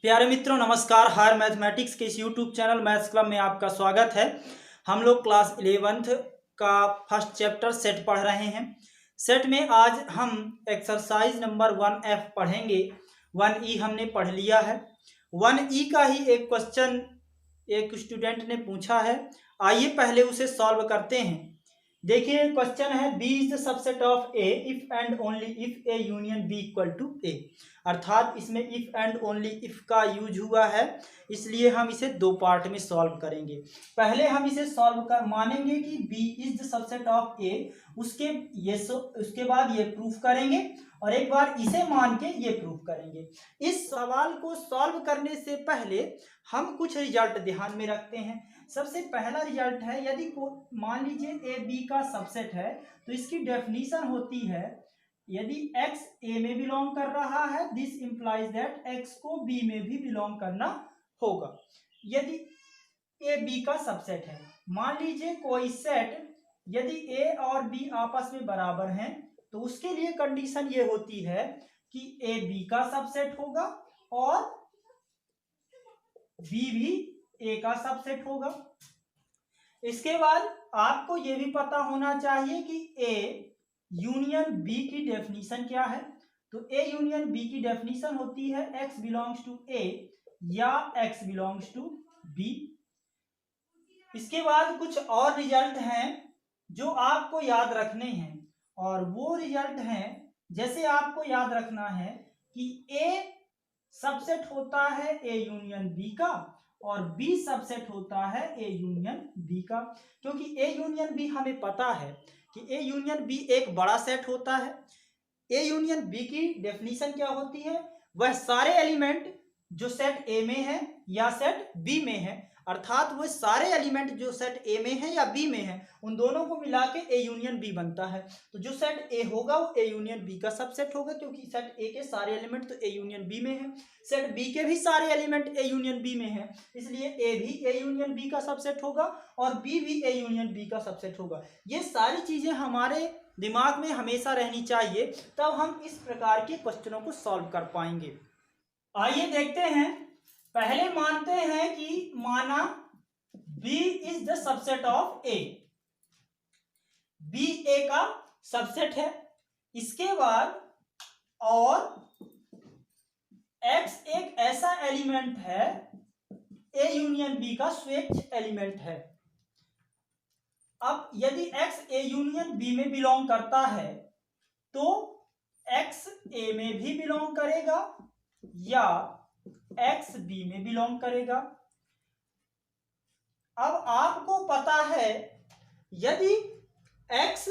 प्यारे मित्रों नमस्कार। हायर मैथमेटिक्स के इस यूट्यूब चैनल मैथ्स क्लब में आपका स्वागत है। हम लोग क्लास 11th का फर्स्ट चैप्टर सेट पढ़ रहे हैं। सेट में आज हम एक्सरसाइज नंबर 1F पढ़ेंगे। 1E हमने पढ़ लिया है। 1E का ही एक क्वेश्चन एक स्टूडेंट ने पूछा है, आइए पहले उसे सॉल्व करते हैं। देखिए क्वेश्चन है B is the subset of A if and only if A union B equal to A. अर्थात इसमें इफ एंड ओनली इफ का यूज हुआ है, इसलिए हम इसे दो पार्ट में सॉल्व करेंगे। पहले हम इसे सॉल्व कर मानेंगे कि B is the subset of A, उसके बाद ये प्रूफ करेंगे और एक बार इसे मान के ये प्रूफ करेंगे। इस सवाल को सॉल्व करने से पहले हम कुछ रिजल्ट ध्यान में रखते हैं। सबसे पहला रिजल्ट है, यदि मान लीजिए ए बी का सबसेट है तो इसकी डेफिनीशन होती है, यदि x a में बिलोंग कर रहा है दिस इंप्लाइज दैट x को b में भी बिलोंग करना होगा। यदि a b का सबसेट है, मान लीजिए कोई सेट यदि a और b आपस में बराबर हैं तो उसके लिए कंडीशन ये होती है कि a b का सबसेट होगा और b भी a का सबसेट होगा। इसके बाद आपको यह भी पता होना चाहिए कि a यूनियन बी की डेफिनीशन क्या है। तो ए यूनियन बी की डेफिनीशन होती है x बिलोंग्स टू ए या x बिलोंग्स टू बी। इसके बाद कुछ और रिजल्ट हैं जो आपको याद रखने हैं, और वो रिजल्ट हैं, जैसे आपको याद रखना है कि a सबसेट होता है ए यूनियन बी का और b सबसेट होता है ए यूनियन बी का। क्योंकि ए यूनियन बी हमें पता है कि ए यूनियन बी एक बड़ा सेट होता है। ए यूनियन बी की डेफिनीशन क्या होती है, वह सारे एलिमेंट जो सेट ए में है या सेट बी में है, अर्थात वह सारे एलिमेंट जो सेट ए में है या बी में है उन दोनों को मिला के ए यूनियन बी बनता है। तो जो सेट ए होगा वो ए यूनियन बी का सबसेट होगा, क्योंकि सेट ए के सारे एलिमेंट तो ए यूनियन बी में है, सेट बी के भी सारे एलिमेंट ए यूनियन बी में है, इसलिए ए भी ए यूनियन बी का सबसेट होगा और बी भी ए यूनियन बी का सबसेट होगा। ये सारी चीजें हमारे दिमाग में हमेशा रहनी चाहिए, तब हम इस प्रकार के क्वेश्चनों को सॉल्व कर पाएंगे। आइए देखते हैं। पहले मानते हैं कि माना B is the subset of A, B A का सबसेट है। इसके बाद और X एक ऐसा एलिमेंट है A यूनियन B का स्वेच्छ एलिमेंट है। अब यदि x A यूनियन B में बिलोंग करता है तो x A में भी बिलोंग करेगा या x B में बिलोंग करेगा। अब आपको पता है यदि x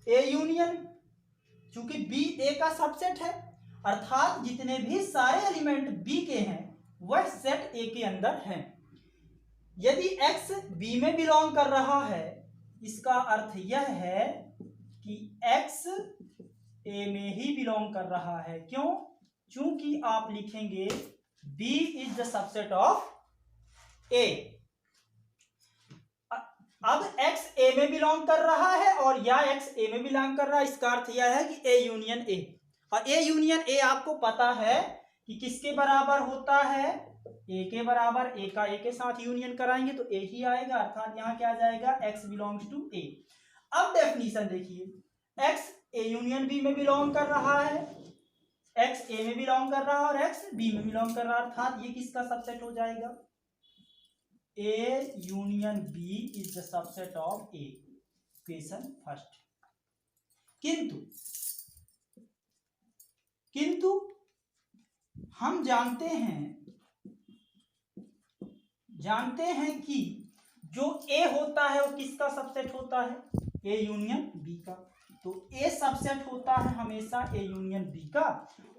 A यूनियन, चूंकि B A का सबसेट है, अर्थात जितने भी सारे एलिमेंट B के हैं वह सेट A के अंदर हैं। यदि x B में बिलोंग कर रहा है, इसका अर्थ यह है कि x A में ही बिलोंग कर रहा है। क्यों? चूंकि आप लिखेंगे B is the subset of A। अब x A में बिलोंग कर रहा है और या x A में बिलोंग कर रहा है, इसका अर्थ यह है कि A यूनियन A, और A यूनियन A आपको पता है कि किसके बराबर होता है, A के बराबर। A का A के साथ यूनियन कराएंगे तो A ही आएगा, अर्थात यहाँ क्या आ जाएगा, x बिलोंग्स टू A। अब डेफिनीशन देखिए, x A यूनियन B में बिलोंग कर रहा है, x A में बिलोंग कर रहा है और x B में बिलोंग कर रहा है, अर्थात ये किसका सबसेट हो जाएगा, A union B is the subset of A। Question first. किंतु हम जानते हैं कि जो A होता है वो किसका सबसेट होता है, A यूनियन B का। तो A सबसेट होता है हमेशा A यूनियन B का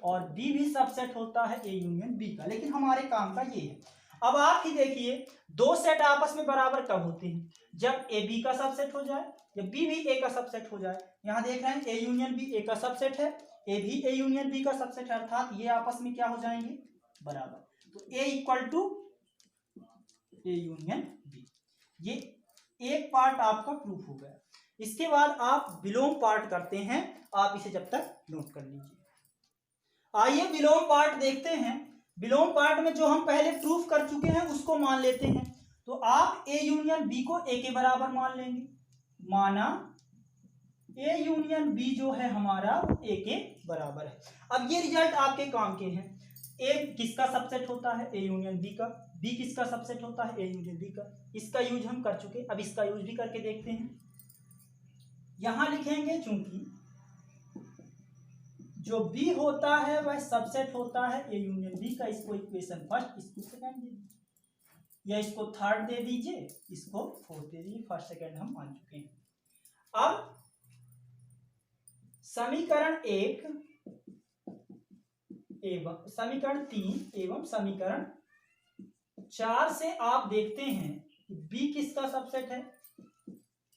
और B भी सबसेट होता है A यूनियन B का। लेकिन हमारे काम का ये है, अब आप ही देखिए दो सेट आपस में बराबर कब होते हैं, जब A B का सबसेट हो जाए या B भी A का सबसेट हो जाए। यहाँ देख रहे हैं A यूनियन B A का सबसेट है, A भी A यूनियन B का सबसेट है, अर्थात ये आपस में क्या हो जाएंगे, बराबर। तो A equal to A union B, ये एक पार्ट आपका प्रूफ हो गया। इसके बाद आप विलोम पार्ट करते हैं, आप इसे जब तक नोट कर लीजिए। आइए विलोम पार्ट देखते हैं। बिलोंग पार्ट में जो हम पहले प्रूफ कर चुके हैं उसको मान लेते हैं। तो आप ए यूनियन बी को ए के बराबर मान लेंगे, माना ए यूनियन बी जो है हमारा वो ए के बराबर है। अब ये रिजल्ट आपके काम के हैं। ए किसका सबसेट होता है, ए यूनियन बी का, बी किसका सबसेट होता है, ए यूनियन बी का। इसका यूज हम कर चुके, अब इसका यूज भी करके देखते हैं। यहां लिखेंगे चूंकि जो बी होता है वह सबसेट होता है ए यूनियन बी का, इसको इक्वेशन फर्स्ट, इसको सेकंड दे दीजिए, या इसको थर्ड दे दीजिए, इसको फोर्थ दे दीजिए, फर्स्ट सेकंड हम मान चुके हैं। अब समीकरण 1 एवं समीकरण 3 एवं समीकरण 4 से आप देखते हैं कि बी किसका सबसेट है,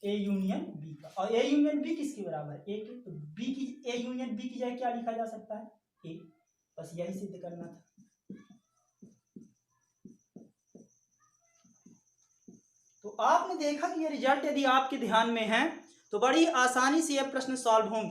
ए यूनियन बी का, और ए यूनियन बी किसके बराबर है, ए के। तो बी की ए यूनियन बी की जगह क्या लिखा जा सकता है, ए। बस यही सिद्ध करना था। तो आपने देखा कि ये रिजल्ट यदि आपके ध्यान में है तो बड़ी आसानी से ये प्रश्न सॉल्व होंगे।